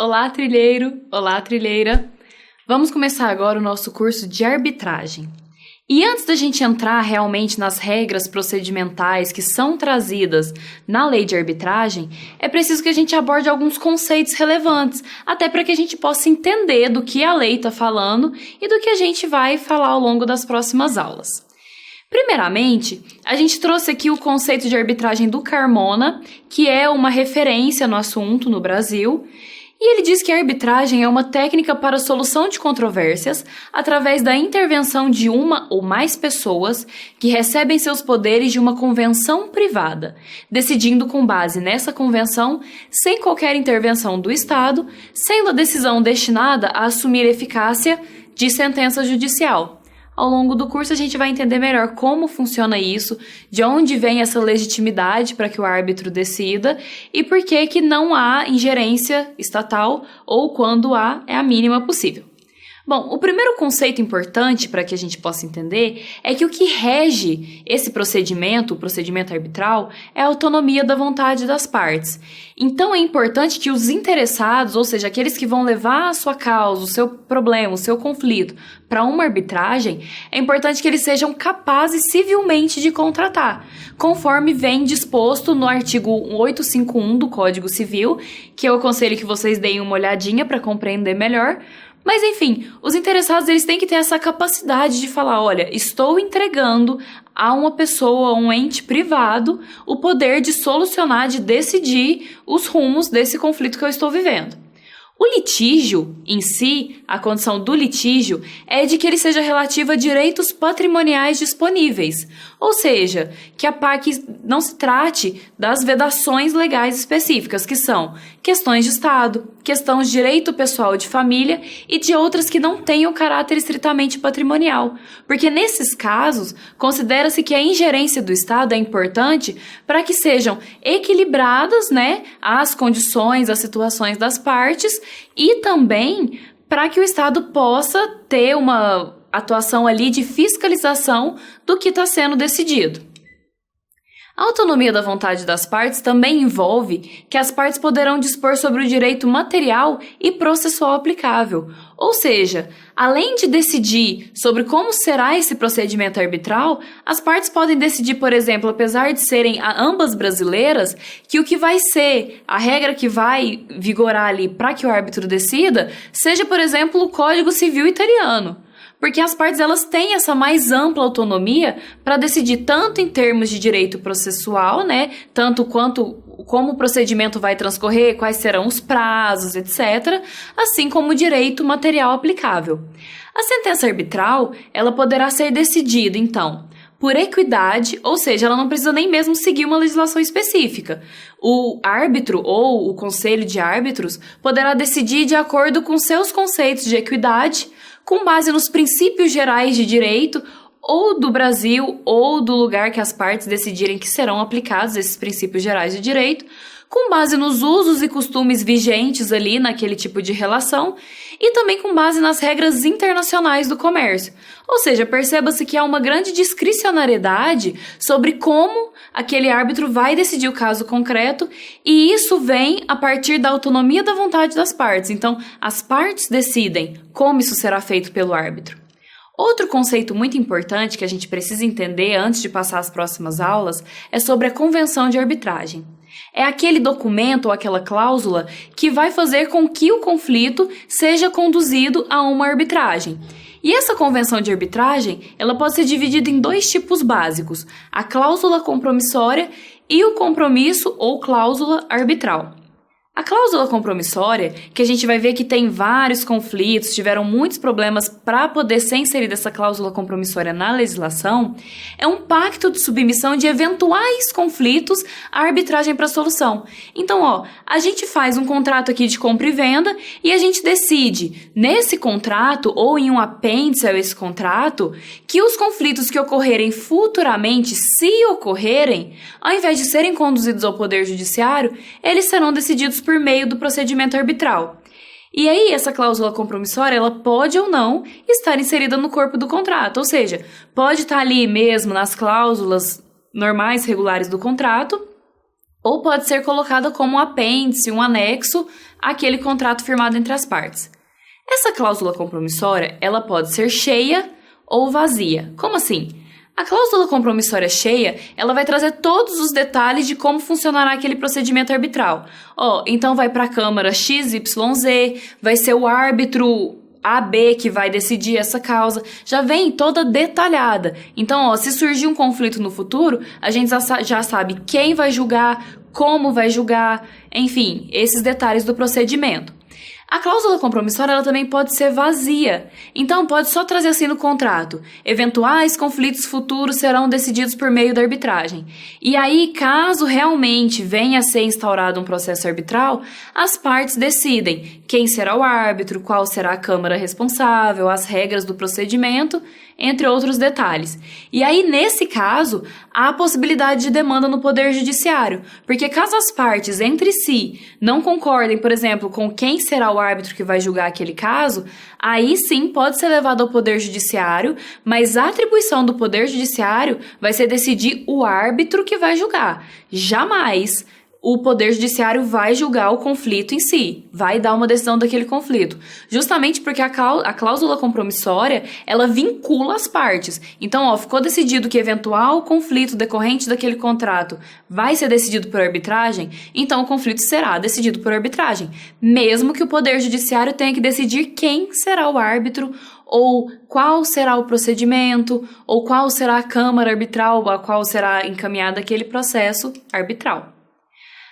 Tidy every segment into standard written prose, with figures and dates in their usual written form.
Olá, trilheiro! Olá, trilheira! Vamos começar agora o nosso curso de arbitragem. E antes da gente entrar realmente nas regras procedimentais que são trazidas na lei de arbitragem, é preciso que a gente aborde alguns conceitos relevantes, até para que a gente possa entender do que a lei está falando e do que a gente vai falar ao longo das próximas aulas. Primeiramente, a gente trouxe aqui o conceito de arbitragem do Carmona, que é uma referência no assunto no Brasil. E ele diz que a arbitragem é uma técnica para a solução de controvérsias através da intervenção de uma ou mais pessoas que recebem seus poderes de uma convenção privada, decidindo com base nessa convenção, sem qualquer intervenção do Estado, sendo a decisão destinada a assumir eficácia de sentença judicial. Ao longo do curso a gente vai entender melhor como funciona isso, de onde vem essa legitimidade para que o árbitro decida e por que não há ingerência estatal ou quando há é a mínima possível. Bom, o primeiro conceito importante para que a gente possa entender é que o que rege esse procedimento, o procedimento arbitral, é a autonomia da vontade das partes. Então é importante que os interessados, ou seja, aqueles que vão levar a sua causa, o seu problema, o seu conflito para uma arbitragem, é importante que eles sejam capazes civilmente de contratar, conforme vem disposto no artigo 851 do Código Civil, que eu aconselho que vocês deem uma olhadinha para compreender melhor. Mas enfim, os interessados eles têm que ter essa capacidade de falar, olha, estou entregando a uma pessoa, a um ente privado, o poder de solucionar, de decidir os rumos desse conflito que eu estou vivendo. O litígio em si, a condição do litígio, é de que ele seja relativo a direitos patrimoniais disponíveis, ou seja, que não se trate das vedações legais específicas, que são questões de Estado, questões de direito pessoal de família e de outras que não tenham caráter estritamente patrimonial, porque nesses casos, considera-se que a ingerência do Estado é importante para que sejam equilibradas, as condições, as situações das partes, e também para que o Estado possa ter uma atuação ali de fiscalização do que está sendo decidido. A autonomia da vontade das partes também envolve que as partes poderão dispor sobre o direito material e processual aplicável, ou seja, além de decidir sobre como será esse procedimento arbitral, as partes podem decidir, por exemplo, apesar de serem ambas brasileiras, que o que vai ser a regra que vai vigorar ali para que o árbitro decida, seja, por exemplo, o Código Civil italiano. Porque as partes elas têm essa mais ampla autonomia para decidir tanto em termos de direito processual, tanto quanto como o procedimento vai transcorrer, quais serão os prazos, etc., assim como o direito material aplicável. A sentença arbitral, ela poderá ser decidida, então, por equidade, ou seja, ela não precisa nem mesmo seguir uma legislação específica. O árbitro ou o conselho de árbitros poderá decidir de acordo com seus conceitos de equidade, com base nos princípios gerais de direito, ou do Brasil, ou do lugar que as partes decidirem que serão aplicados esses princípios gerais de direito, com base nos usos e costumes vigentes ali naquele tipo de relação, e também com base nas regras internacionais do comércio. Ou seja, perceba-se que há uma grande discricionariedade sobre como aquele árbitro vai decidir o caso concreto, e isso vem a partir da autonomia da vontade das partes. Então, as partes decidem como isso será feito pelo árbitro. Outro conceito muito importante que a gente precisa entender antes de passar às próximas aulas é sobre a convenção de arbitragem. É aquele documento ou aquela cláusula que vai fazer com que o conflito seja conduzido a uma arbitragem. E essa convenção de arbitragem, ela pode ser dividida em dois tipos básicos: a cláusula compromissória e o compromisso ou cláusula arbitral. A cláusula compromissória, que a gente vai ver que tem vários conflitos, tiveram muitos problemas para poder ser inserida essa cláusula compromissória na legislação, é um pacto de submissão de eventuais conflitos à arbitragem para solução. Então, a gente faz um contrato aqui de compra e venda e a gente decide, nesse contrato ou em um apêndice a esse contrato, que os conflitos que ocorrerem futuramente, se ocorrerem, ao invés de serem conduzidos ao Poder Judiciário, eles serão decididos por meio do procedimento arbitral. E aí, essa cláusula compromissória, ela pode ou não estar inserida no corpo do contrato, ou seja, pode estar ali mesmo nas cláusulas normais, regulares do contrato, ou pode ser colocada como um apêndice, um anexo àquele contrato firmado entre as partes. Essa cláusula compromissória, ela pode ser cheia ou vazia. Como assim? A cláusula compromissória cheia, ela vai trazer todos os detalhes de como funcionará aquele procedimento arbitral. Então vai para a Câmara XYZ, vai ser o árbitro AB que vai decidir essa causa, já vem toda detalhada. Então, se surgir um conflito no futuro, a gente já sabe quem vai julgar, como vai julgar, enfim, esses detalhes do procedimento. A cláusula compromissória ela também pode ser vazia, então pode só trazer assim no contrato: eventuais conflitos futuros serão decididos por meio da arbitragem. E aí, caso realmente venha a ser instaurado um processo arbitral, as partes decidem quem será o árbitro, qual será a câmara responsável, as regras do procedimento, entre outros detalhes. E aí, nesse caso, há a possibilidade de demanda no Poder Judiciário, porque caso as partes entre si não concordem, por exemplo, com quem será o árbitro que vai julgar aquele caso, aí sim pode ser levado ao Poder Judiciário, mas a atribuição do Poder Judiciário vai ser decidir o árbitro que vai julgar. Jamais o Poder Judiciário vai julgar o conflito em si, vai dar uma decisão daquele conflito. Justamente porque a cláusula compromissória, ela vincula as partes. Então, ficou decidido que eventual conflito decorrente daquele contrato vai ser decidido por arbitragem, então o conflito será decidido por arbitragem. Mesmo que o Poder Judiciário tenha que decidir quem será o árbitro, ou qual será o procedimento, ou qual será a câmara arbitral a qual será encaminhado aquele processo arbitral.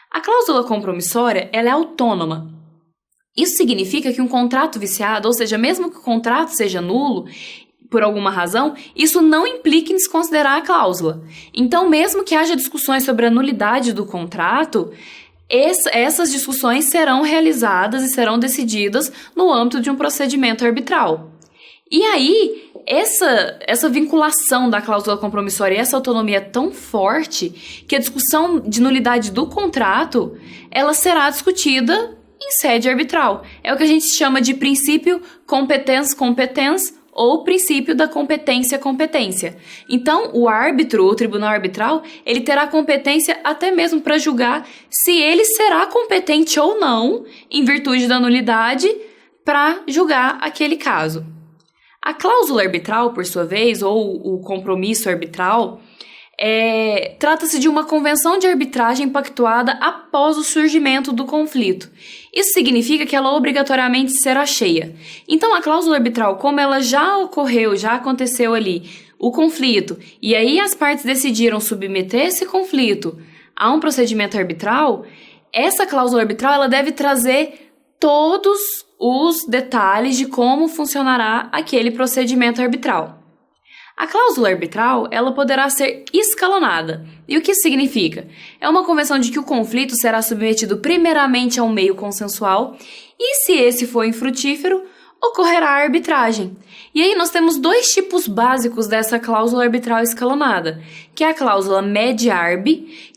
A cláusula compromissória, ela é autônoma. Isso significa que um contrato viciado, ou seja, mesmo que o contrato seja nulo, por alguma razão, isso não implica em desconsiderar a cláusula. Então, mesmo que haja discussões sobre a nulidade do contrato, essas discussões serão realizadas e serão decididas no âmbito de um procedimento arbitral. E aí, essa vinculação da cláusula compromissória e essa autonomia é tão forte que a discussão de nulidade do contrato, ela será discutida em sede arbitral. É o que a gente chama de princípio competens-competens ou princípio da competência-competência. Então, o árbitro, o tribunal arbitral, ele terá competência até mesmo para julgar se ele será competente ou não, em virtude da nulidade, para julgar aquele caso. A cláusula arbitral, por sua vez, ou o compromisso arbitral, trata-se de uma convenção de arbitragem pactuada após o surgimento do conflito. Isso significa que ela obrigatoriamente será cheia. Então, a cláusula arbitral, como ela já ocorreu, já aconteceu ali, o conflito, e aí as partes decidiram submeter esse conflito a um procedimento arbitral, essa cláusula arbitral ela deve trazer todos os detalhes de como funcionará aquele procedimento arbitral. A cláusula arbitral, ela poderá ser escalonada. E o que isso significa? É uma convenção de que o conflito será submetido primeiramente a um meio consensual e, se esse for infrutífero, ocorrerá a arbitragem. E aí nós temos dois tipos básicos dessa cláusula arbitral escalonada, que é a cláusula med-arb,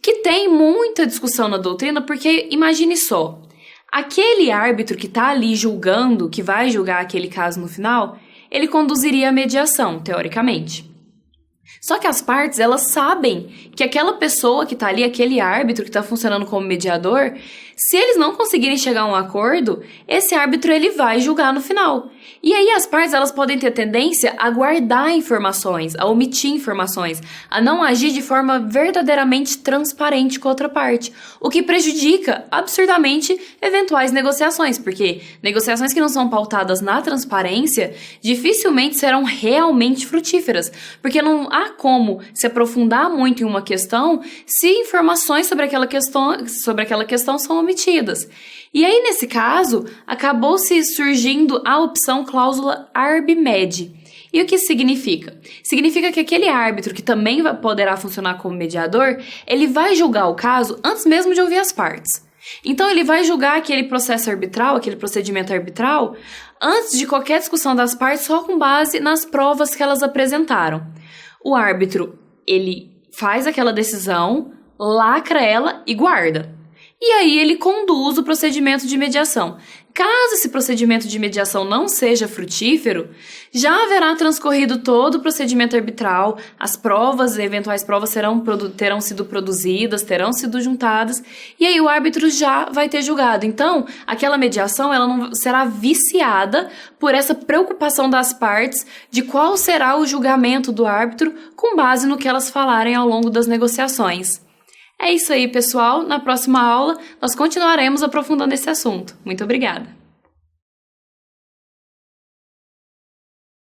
que tem muita discussão na doutrina, porque imagine só, aquele árbitro que está ali julgando, que vai julgar aquele caso no final, ele conduziria a mediação, teoricamente. Só que as partes, elas sabem que aquela pessoa que está ali, aquele árbitro que está funcionando como mediador, se eles não conseguirem chegar a um acordo, esse árbitro ele vai julgar no final. E aí as partes elas podem ter tendência a guardar informações, a omitir informações, a não agir de forma verdadeiramente transparente com a outra parte, o que prejudica absurdamente eventuais negociações, porque negociações que não são pautadas na transparência dificilmente serão realmente frutíferas, porque não há como se aprofundar muito em uma questão se informações sobre aquela questão são omitidas. E aí, nesse caso, acabou-se surgindo a opção cláusula arb-med. E o que isso significa? Significa que aquele árbitro que também poderá funcionar como mediador, ele vai julgar o caso antes mesmo de ouvir as partes. Então, ele vai julgar aquele processo arbitral, aquele procedimento arbitral, antes de qualquer discussão das partes, só com base nas provas que elas apresentaram. O árbitro, ele faz aquela decisão, lacra ela e guarda. E aí ele conduz o procedimento de mediação. Caso esse procedimento de mediação não seja frutífero, já haverá transcorrido todo o procedimento arbitral, as provas, eventuais provas terão sido produzidas, terão sido juntadas, e aí o árbitro já vai ter julgado. Então, aquela mediação ela não será viciada por essa preocupação das partes de qual será o julgamento do árbitro com base no que elas falarem ao longo das negociações. É isso aí, pessoal. Na próxima aula, nós continuaremos aprofundando esse assunto. Muito obrigada!